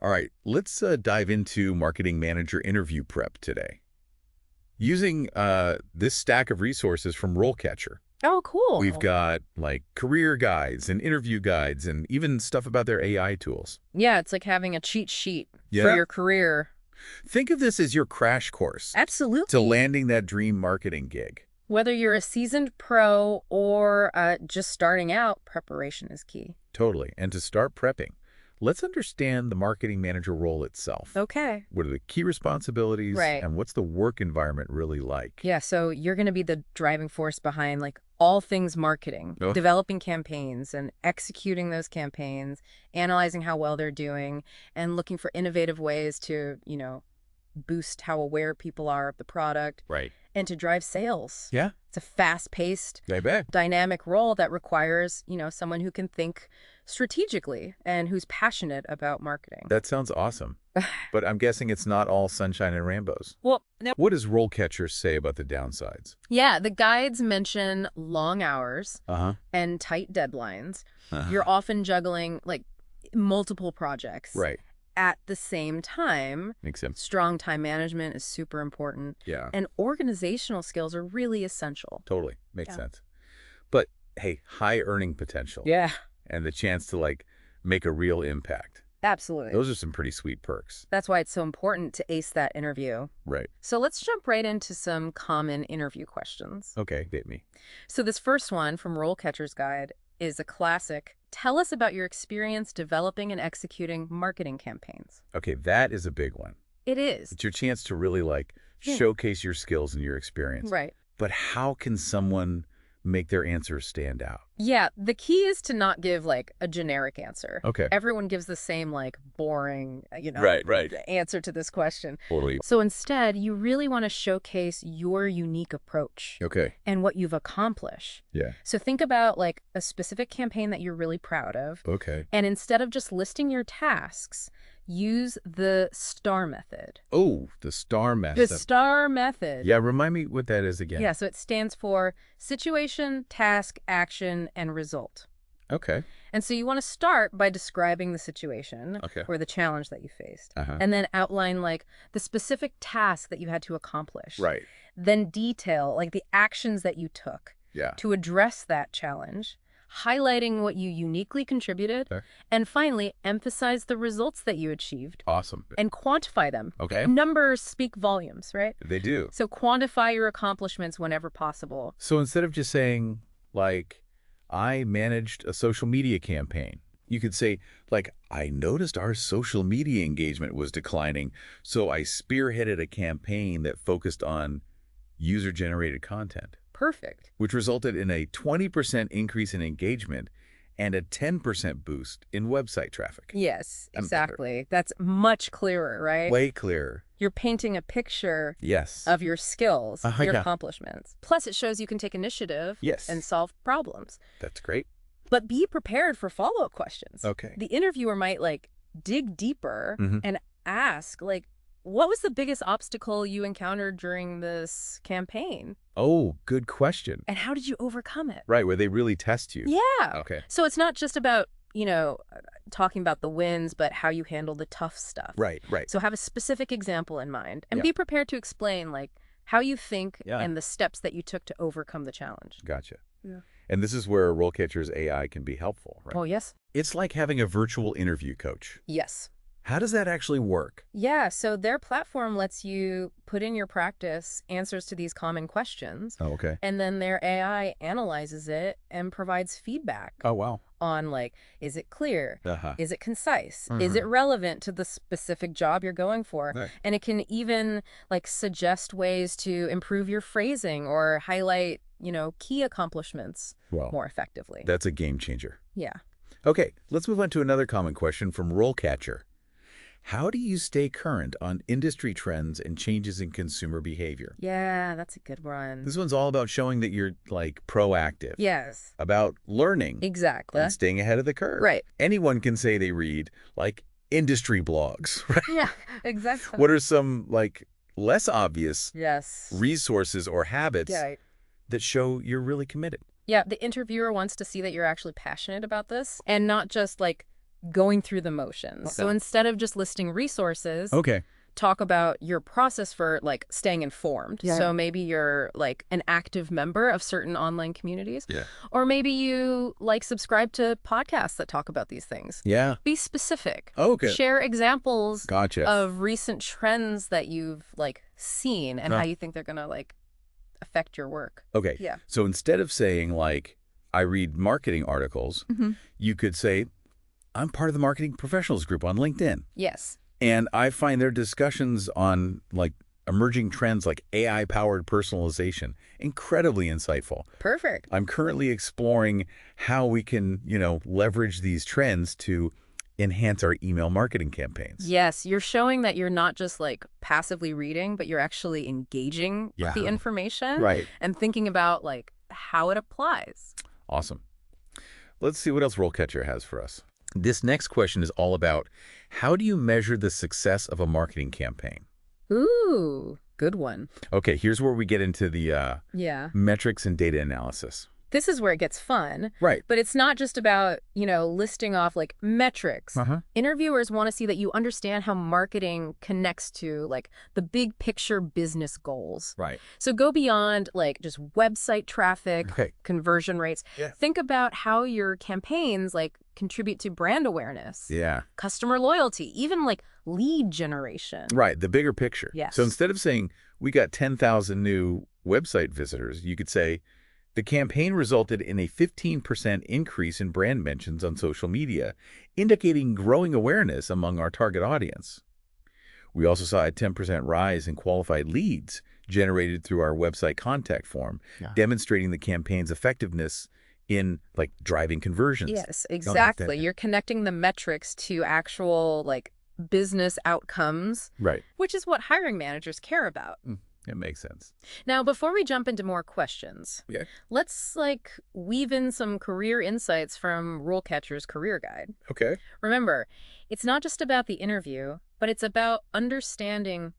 All right, let's dive into marketing manager interview prep today. Using this stack of resources from RoleCatcher. Oh, cool. We've got like career guides and interview guides and even stuff about their AI tools. Yeah, it's like having a cheat sheet for Yeah. your career. Think of this as your crash course to Absolutely. landing that dream marketing gig. Whether you're a seasoned pro or just starting out, preparation is key. Totally. And to start prepping, let's understand the marketing manager role itself. Okay. What are the key responsibilities? Right. And what's the work environment really like? Yeah, so you're going to be the driving force behind like all things marketing, Oh. developing campaigns and executing those campaigns, analyzing how well they're doing, and looking for innovative ways to, boost how aware people are of the product Right. and to drive sales. Yeah, It's a fast-paced, I bet. dynamic role that requires, someone who can think strategically and who's passionate about marketing. That sounds awesome. But I'm guessing it's not all sunshine and rainbows. Well, no. What does RoleCatcher say about the downsides? Yeah, the guides mention long hours Uh-huh. and tight deadlines. You're often juggling like multiple projects Right. at the same time. Makes sense. Strong time management is super important. Yeah, And organizational skills are really essential. totally. Makes Yeah. sense. But hey, high earning potential Yeah, and the chance to like make a real impact. absolutely. Those are some pretty sweet perks. That's why it's so important to ace that interview. Right. So let's jump right into some common interview questions. Okay, hit me. So this first one from RoleCatcher's Guide is a classic. Tell us about your experience developing and executing marketing campaigns. Okay, that is a big one. It is. It's your chance to really like Yeah. showcase your skills and your experience. Right. But how can someone make their answers stand out? Yeah, the key is to not give like a generic answer. Okay. Everyone gives the same like boring, Right. answer to this question. Totally. So instead, you really want to showcase your unique approach Okay. and what you've accomplished. Yeah. So think about like a specific campaign that you're really proud of. Okay. And instead of just listing your tasks, use the STAR method. Oh, the STAR method. The STAR method. Yeah, remind me what that is again. Yeah, so it stands for situation, task, action, and result. Okay. And so you want to start by describing the situation Okay. or the challenge that you faced, Uh-huh. and then outline like the specific task that you had to accomplish. Right. Then detail like the actions that you took Yeah. to address that challenge, highlighting what you uniquely contributed, Okay. and finally, emphasize the results that you achieved Awesome. and quantify them. Okay. Numbers speak volumes, right? They do. So quantify your accomplishments whenever possible. So instead of just saying, like, I managed a social media campaign, you could say, like, I noticed our social media engagement was declining, so I spearheaded a campaign that focused on user-generated content, Perfect. which resulted in a 20% increase in engagement and a 10% boost in website traffic. Yes, I'm exactly. That's much clearer, right? Way clearer. You're painting a picture Yes. of your skills, your Yeah. accomplishments. Plus, it shows you can take initiative Yes. and solve problems. That's great. But be prepared for follow-up questions. Okay. The interviewer might like dig deeper Mhm. and ask like, what was the biggest obstacle you encountered during this campaign? Oh, good question. And how did you overcome it? Right, where they really test you. Yeah. Okay. So it's not just about, talking about the wins, but how you handle the tough stuff. Right. So have a specific example in mind and Yeah. be prepared to explain like how you think Yeah. and the steps that you took to overcome the challenge. Gotcha. Yeah. And this is where RoleCatcher's AI can be helpful, right? Oh, yes. It's like having a virtual interview coach. Yes. How does that actually work? Yeah, so their platform lets you put in your practice answers to these common questions, Oh, okay. and then their AI analyzes it and provides feedback Oh, wow. on like, is it clear? Uh-huh. Is it concise? Is it relevant to the specific job you're going for? Right. And it can even like suggest ways to improve your phrasing or highlight, key accomplishments Well, more effectively. that's a game changer. Yeah. Okay, let's move on to another common question from RoleCatcher. How do you stay current on industry trends and changes in consumer behavior? Yeah, that's a good one. This one's all about showing that you're, like, proactive. Yes, About learning exactly. and staying ahead of the curve. Right. Anyone can say they read, like, industry blogs, right? Yeah, exactly. What are some, like, less obvious Yes. resources or habits Yeah. that show you're really committed? Yeah, the interviewer wants to see that you're actually passionate about this and not just like going through the motions. So Okay. instead of just listing resources, Okay. talk about your process for like staying informed. Yeah. So maybe you're like an active member of certain online communities, Yeah. or maybe you like subscribe to podcasts that talk about these things. Yeah. Be specific. Okay. Share examples Gotcha. of recent trends that you've like seen and how you think they're going to like affect your work. Okay. Yeah. So instead of saying like, I read marketing articles, you could say, I'm part of the marketing professionals group on LinkedIn. Yes. And I find their discussions on like emerging trends like AI-powered personalization incredibly insightful. Perfect. I'm currently exploring how we can, leverage these trends to enhance our email marketing campaigns. Yes, you're showing that you're not just like passively reading, but you're actually engaging with the information Right. and thinking about like how it applies. Awesome. Let's see what else RoleCatcher has for us. This next question is all about how do you measure the success of a marketing campaign? Ooh, good one. Okay, here's where we get into the Yeah. metrics and data analysis. This is where it gets fun. Right. But it's not just about, listing off like metrics. Interviewers want to see that you understand how marketing connects to like the big picture business goals. Right. So go beyond like just website traffic, Okay. conversion rates. Yeah. Think about how your campaigns like contribute to brand awareness, Yeah. customer loyalty, even like lead generation. Right, the bigger picture. Yes. So instead of saying, we got 10,000 new website visitors, you could say, the campaign resulted in a 15% increase in brand mentions on social media, indicating growing awareness among our target audience. We also saw a 10% rise in qualified leads generated through our website contact form, demonstrating the campaign's effectiveness in like driving conversions. Yes, exactly. You're connecting the metrics to actual like business outcomes, Right. which is what hiring managers care about. It makes sense. Now, before we jump into more questions, let's like weave in some career insights from RoleCatcher's Career Guide. Okay. Remember, it's not just about the interview, but it's about understanding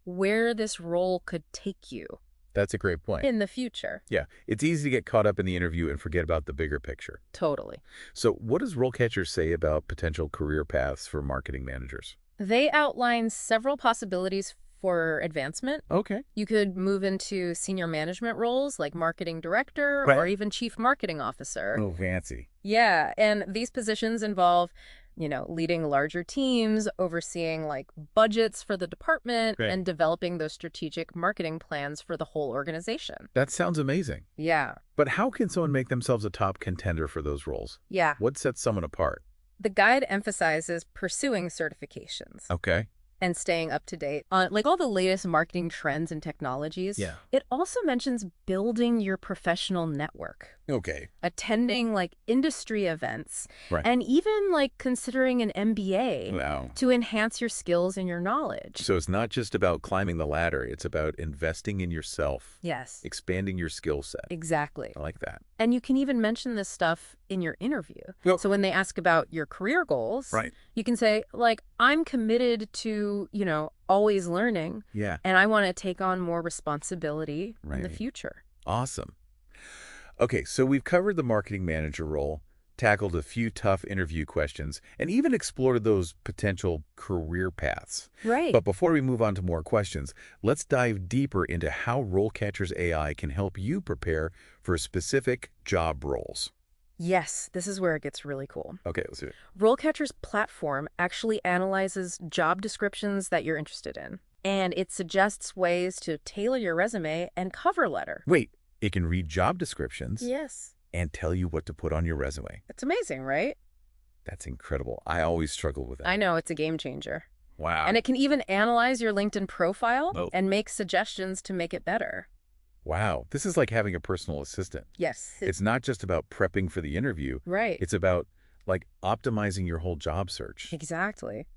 where this role could take you That's a great point. in the future. Yeah, it's easy to get caught up in the interview and forget about the bigger picture. Totally. So what does RoleCatcher say about potential career paths for marketing managers? They outline several possibilities for advancement. Okay. You could move into senior management roles like marketing director or even chief marketing officer. Oh, fancy. Yeah, and these positions involve, leading larger teams, overseeing like budgets for the department, and developing those strategic marketing plans for the whole organization. That sounds amazing. Yeah. But how can someone make themselves a top contender for those roles? Yeah. What sets someone apart? The guide emphasizes pursuing certifications. Okay. And staying up to date on like all the latest marketing trends and technologies. Yeah. It also mentions building your professional network, Okay. attending like industry events, and even like considering an MBA Wow. to enhance your skills and your knowledge. So it's not just about climbing the ladder. It's about investing in yourself. Yes. Expanding your skill set. Exactly. I like that. And you can even mention this stuff in your interview. Well, so when they ask about your career goals, you can say, like, I'm committed to, always learning. Yeah. And I want to take on more responsibility in the future. Awesome. Okay, so we've covered the marketing manager role, tackled a few tough interview questions, and even explored those potential career paths. Right. But before we move on to more questions, let's dive deeper into how RoleCatcher's AI can help you prepare for specific job roles. Yes, this is where it gets really cool. Okay, let's do it. RoleCatcher's platform actually analyzes job descriptions that you're interested in, and it suggests ways to tailor your resume and cover letter. Wait, it can read job descriptions Yes. and tell you what to put on your resume. It's amazing, right? That's incredible. I always struggle with that. I know, it's a game changer. Wow. And it can even analyze your LinkedIn profile Oh. and make suggestions to make it better. Wow, this is like having a personal assistant. Yes. It's not just about prepping for the interview. Right. It's about like optimizing your whole job search. Exactly.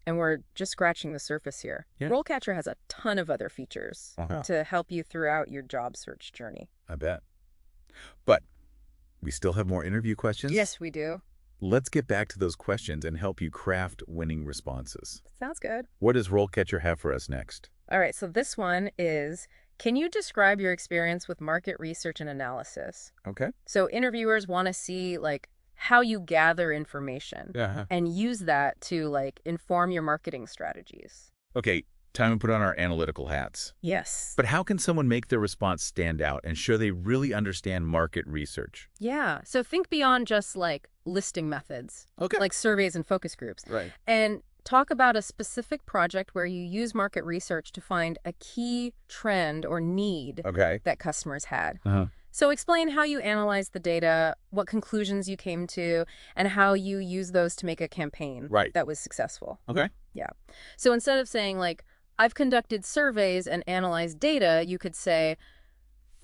And we're just scratching the surface here. Yeah. RoleCatcher has a ton of other features to help you throughout your job search journey. I bet. But we still have more interview questions? Yes, we do. Let's get back to those questions and help you craft winning responses. Sounds good. What does RoleCatcher have for us next? All right, so this one is, can you describe your experience with market research and analysis? Okay. So interviewers want to see like how you gather information Yeah. and use that to like inform your marketing strategies. Okay, time to put on our analytical hats. Yes. But how can someone make their response stand out and show they really understand market research? Yeah. So think beyond just like listing methods, Okay. like surveys and focus groups, Right. and talk about a specific project where you use market research to find a key trend or need Okay. that customers had. Uh-huh. So explain how you analyzed the data, what conclusions you came to, and how you use those to make a campaign Right. that was successful. Okay. Yeah. So instead of saying like, I've conducted surveys and analyzed data, you could say,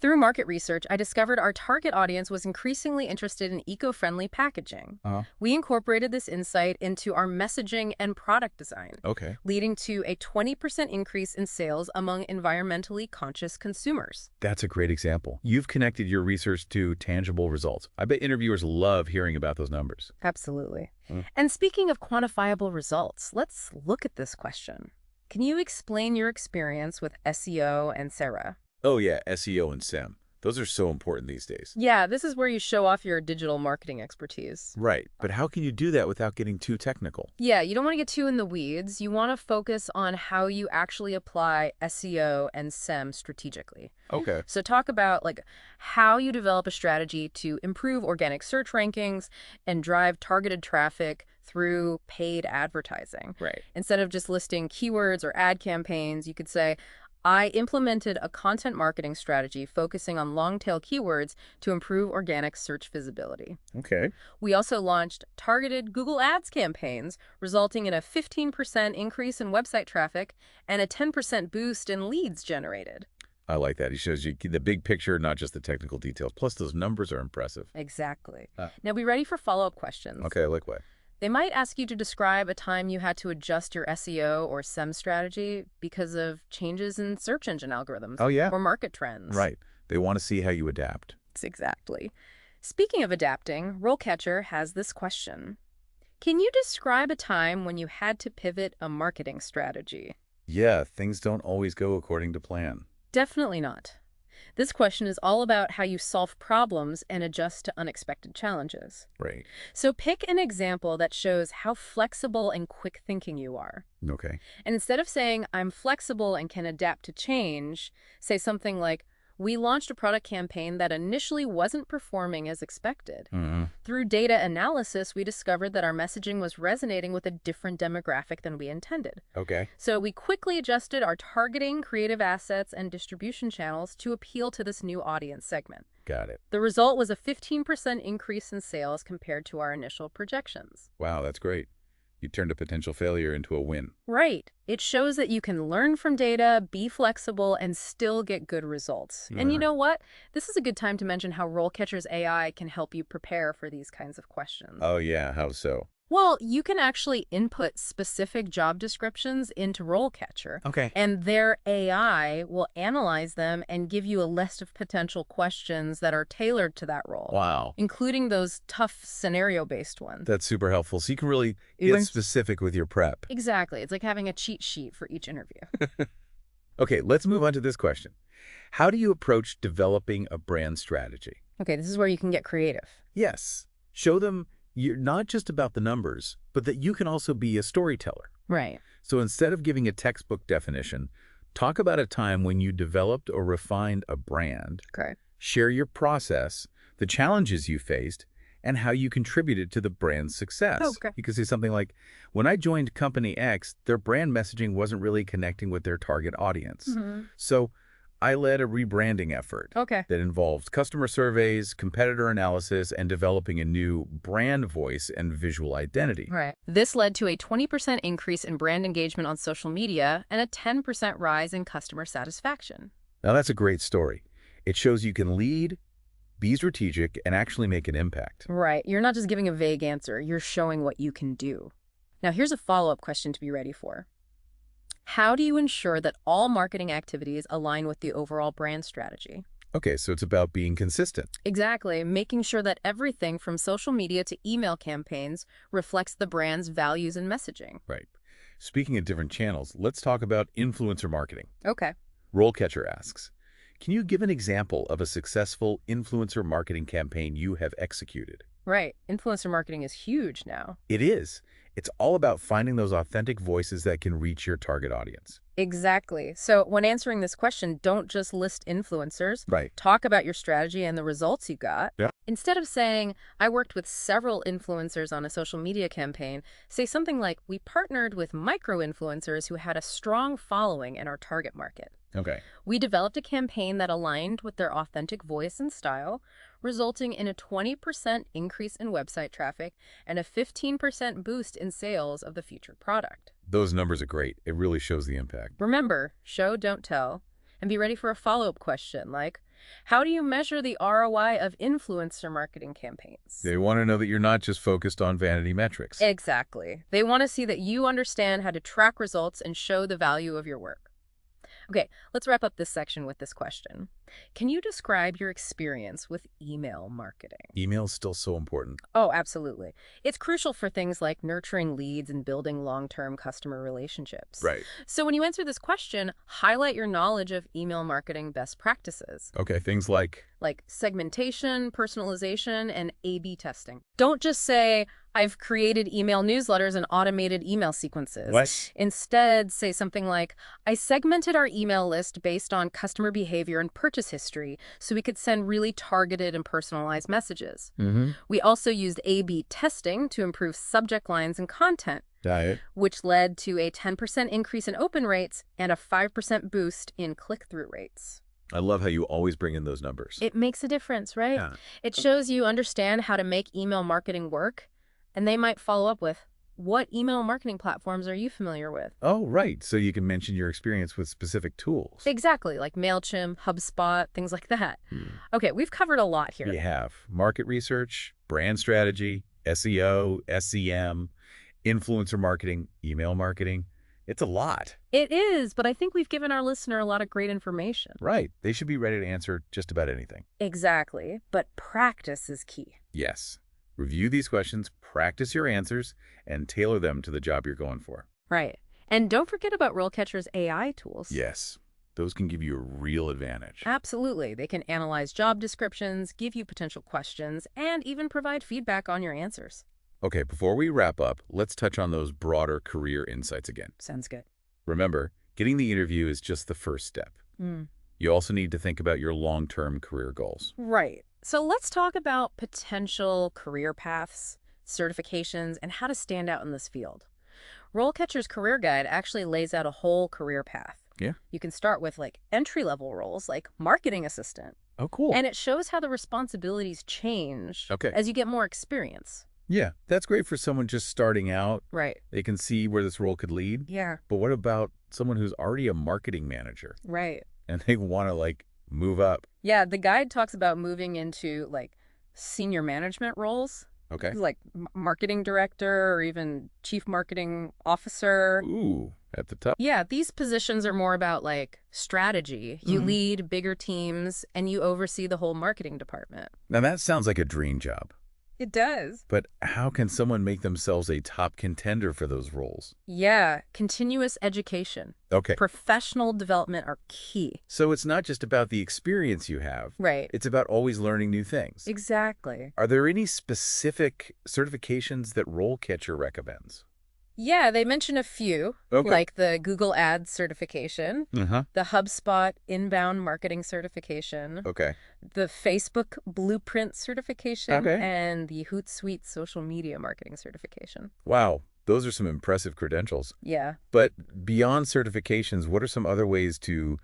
through market research, I discovered our target audience was increasingly interested in eco-friendly packaging. Uh-huh. We incorporated this insight into our messaging and product design, Okay. leading to a 20% increase in sales among environmentally conscious consumers. That's a great example. You've connected your research to tangible results. I bet interviewers love hearing about those numbers. Absolutely. Mm. And speaking of quantifiable results, let's look at this question. Can you explain your experience with SEO and SERA? Oh yeah, SEO and SEM. Those are so important these days. Yeah, this is where you show off your digital marketing expertise. Right. But how can you do that without getting too technical? Yeah, you don't want to get too in the weeds. You want to focus on how you actually apply SEO and SEM strategically. Okay. So talk about like how you develop a strategy to improve organic search rankings and drive targeted traffic through paid advertising. Right. Instead of just listing keywords or ad campaigns, you could say, I implemented a content marketing strategy focusing on long-tail keywords to improve organic search visibility. Okay. We also launched targeted Google Ads campaigns, resulting in a 15% increase in website traffic and a 10% boost in leads generated. I like that. He shows you the big picture, not just the technical details. Plus, those numbers are impressive. Exactly. Ah. Now be ready for follow-up questions. Okay, I like what? They might ask you to describe a time you had to adjust your SEO or SEM strategy because of changes in search engine algorithms Oh, yeah. or market trends. Right. They want to see how you adapt. Exactly. Speaking of adapting, RoleCatcher has this question. Can you describe a time when you had to pivot a marketing strategy? Yeah, things don't always go according to plan. Definitely not. This question is all about how you solve problems and adjust to unexpected challenges. Right. So pick an example that shows how flexible and quick thinking you are. Okay. And instead of saying, I'm flexible and can adapt to change, say something like, we launched a product campaign that initially wasn't performing as expected. Mm-hmm. Through data analysis, we discovered that our messaging was resonating with a different demographic than we intended. Okay. So we quickly adjusted our targeting, creative assets, and distribution channels to appeal to this new audience segment. Got it. The result was a 15% increase in sales compared to our initial projections. Wow, that's great. You turned a potential failure into a win. Right. It shows that you can learn from data, be flexible, and still get good results. And you know what? This is a good time to mention how RoleCatcher's AI can help you prepare for these kinds of questions. Oh, yeah. How so? Well, you can actually input specific job descriptions into RoleCatcher, Okay. and their AI will analyze them and give you a list of potential questions that are tailored to that role, Wow. including those tough scenario-based ones. That's super helpful. So you can really Even- get specific with your prep. Exactly. It's like having a cheat sheet for each interview. Okay, let's move on to this question. How do you approach developing a brand strategy? Okay, this is where you can get creative. Yes. Show them you're not just about the numbers, but that you can also be a storyteller. Right. So instead of giving a textbook definition, talk about a time when you developed or refined a brand, Okay. share your process, the challenges you faced, and how you contributed to the brand's success. Okay. You could say something like, when I joined Company X, their brand messaging wasn't really connecting with their target audience. Mm-hmm. So I led a rebranding effort Okay. that involved customer surveys, competitor analysis, and developing a new brand voice and visual identity. Right. This led to a 20% increase in brand engagement on social media and a 10% rise in customer satisfaction. Now that's a great story. It shows you can lead, be strategic, and actually make an impact. Right. You're not just giving a vague answer. You're showing what you can do. Now, here's a follow-up question to be ready for. How do you ensure that all marketing activities align with the overall brand strategy? Okay, so it's about being consistent. Exactly. Making sure that everything from social media to email campaigns reflects the brand's values and messaging. Right. Speaking of different channels, let's talk about influencer marketing. Okay. RoleCatcher asks, can you give an example of a successful influencer marketing campaign you have executed? Right. Influencer marketing is huge now. It is. It's all about finding those authentic voices that can reach your target audience. Exactly. So when answering this question, don't just list influencers. Right. Talk about your strategy and the results you got. Yeah. Instead of saying, I worked with several influencers on a social media campaign, say something like, we partnered with micro-influencers who had a strong following in our target market. Okay. We developed a campaign that aligned with their authentic voice and style, resulting in a 20% increase in website traffic and a 15% boost in sales of the featured product. Those numbers are great. It really shows the impact. Remember, show, don't tell, and be ready for a follow-up question like, how do you measure the ROI of influencer marketing campaigns? They want to know that you're not just focused on vanity metrics. Exactly. They want to see that you understand how to track results and show the value of your work. Okay, let's wrap up this section with this question. Can you describe your experience with email marketing? Email is still so important. Oh, absolutely. It's crucial for things like nurturing leads and building long-term customer relationships. Right. So when you answer this question, highlight your knowledge of email marketing best practices, Okay, things like like segmentation, personalization, and A/B testing. Don't just say, I've created email newsletters and automated email sequences. what? Instead, say something like, I segmented our email list based on customer behavior and purchase history so we could send really targeted and personalized messages. Mm-hmm. We also used A/B testing to improve subject lines and content, Diet. which led to a 10% increase in open rates and a 5% boost in click-through rates. I love how you always bring in those numbers. It makes a difference, right? Yeah. It shows you understand how to make email marketing work, and they might follow up with, what email marketing platforms are you familiar with? Oh, right. So you can mention your experience with specific tools. Exactly, like MailChimp, HubSpot, things like that. Hmm. Okay, we've covered a lot here. We have market research, brand strategy, SEO, SEM, influencer marketing, email marketing. It's a lot. It is, but I think we've given our listener a lot of great information. Right. They should be ready to answer just about anything. Exactly, but practice is key. Yes. Review these questions, practice your answers, and tailor them to the job you're going for. Right. And don't forget about RoleCatcher's AI tools. Yes. Those can give you a real advantage. Absolutely. They can analyze job descriptions, give you potential questions, and even provide feedback on your answers. Okay, before we wrap up, let's touch on those broader career insights again. Sounds good. Remember, getting the interview is just the first step. You also need to think about your long-term career goals. Right. So let's talk about potential career paths, certifications, and how to stand out in this field. RoleCatcher's career guide actually lays out a whole career path. Yeah. You can start with like entry-level roles like marketing assistant. Oh, cool. And it shows how the responsibilities change Okay. as you get more experience. Yeah, that's great for someone just starting out. Right. They can see where this role could lead. Yeah. But what about someone who's already a marketing manager Right. and they want to move up? Yeah, the guide talks about moving into like senior management roles, Okay. like marketing director or even chief marketing officer. Ooh, at the top. Yeah, these positions are more about like strategy. You Mhm. lead bigger teams and you oversee the whole marketing department. Now that sounds like a dream job. It does. But how can someone make themselves a top contender for those roles? Yeah, continuous education, Okay. professional development are key. So it's not just about the experience you have. Right. It's about always learning new things. Exactly. Are there any specific certifications that RoleCatcher recommends? Yeah, they mention a few, Okay. like the Google Ads certification, Uh-huh. the HubSpot inbound marketing certification, Okay. the Facebook Blueprint certification, Okay. and the Hootsuite social media marketing certification. Wow. Those are some impressive credentials. Yeah. But beyond certifications, what are some other ways to,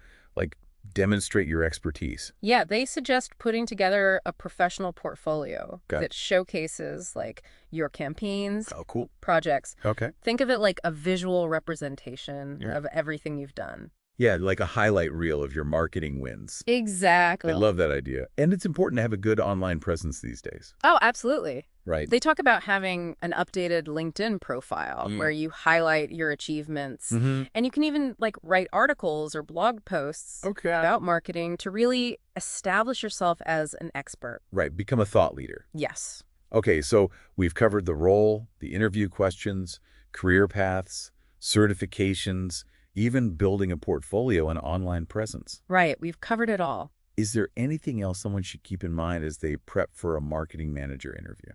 demonstrate your expertise? Yeah, they suggest putting together a professional portfolio Okay. that showcases like your campaigns, Oh, cool. projects. Okay. Think of it like a visual representation Yeah. of everything you've done. Yeah, like a highlight reel of your marketing wins. Exactly. I love that idea. And it's important to have a good online presence these days, Oh, absolutely. right? They talk about having an updated LinkedIn profile where you highlight your achievements. Mm-hmm. And you can even write articles or blog posts Okay. about marketing to really establish yourself as an expert. Right, become a thought leader. Yes. Okay, so we've covered the role, the interview questions, career paths, certifications, even building a portfolio and online presence. Right. We've covered it all. Is there anything else someone should keep in mind as they prep for a marketing manager interview?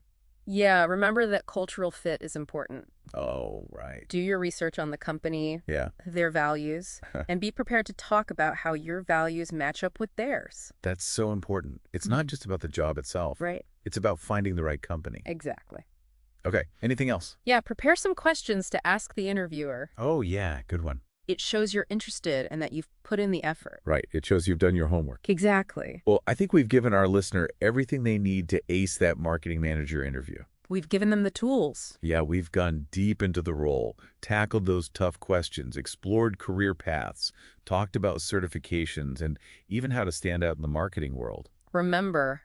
Yeah, remember that cultural fit is important. Oh, right. Do your research on the company, Yeah, their values, and be prepared to talk about how your values match up with theirs. that's so important. It's not just about the job itself. Right. It's about finding the right company. Exactly. Okay, anything else? Yeah, prepare some questions to ask the interviewer. Oh, yeah, good one. It shows you're interested and that you've put in the effort. Right, it shows you've done your homework. Exactly. Well, I think we've given our listener everything they need to ace that marketing manager interview. We've given them the tools. Yeah, we've gone deep into the role, tackled those tough questions, explored career paths, talked about certifications, and even how to stand out in the marketing world. Remember,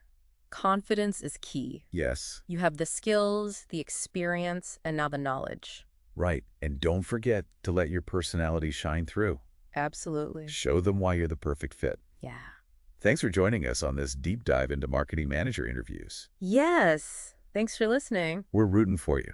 confidence is key. Yes, You have the skills, the experience, and now the knowledge. right. And don't forget to let your personality shine through. Absolutely. Show them why you're the perfect fit. Yeah. Thanks for joining us on this deep dive into marketing manager interviews. Yes. Thanks for listening. We're rooting for you.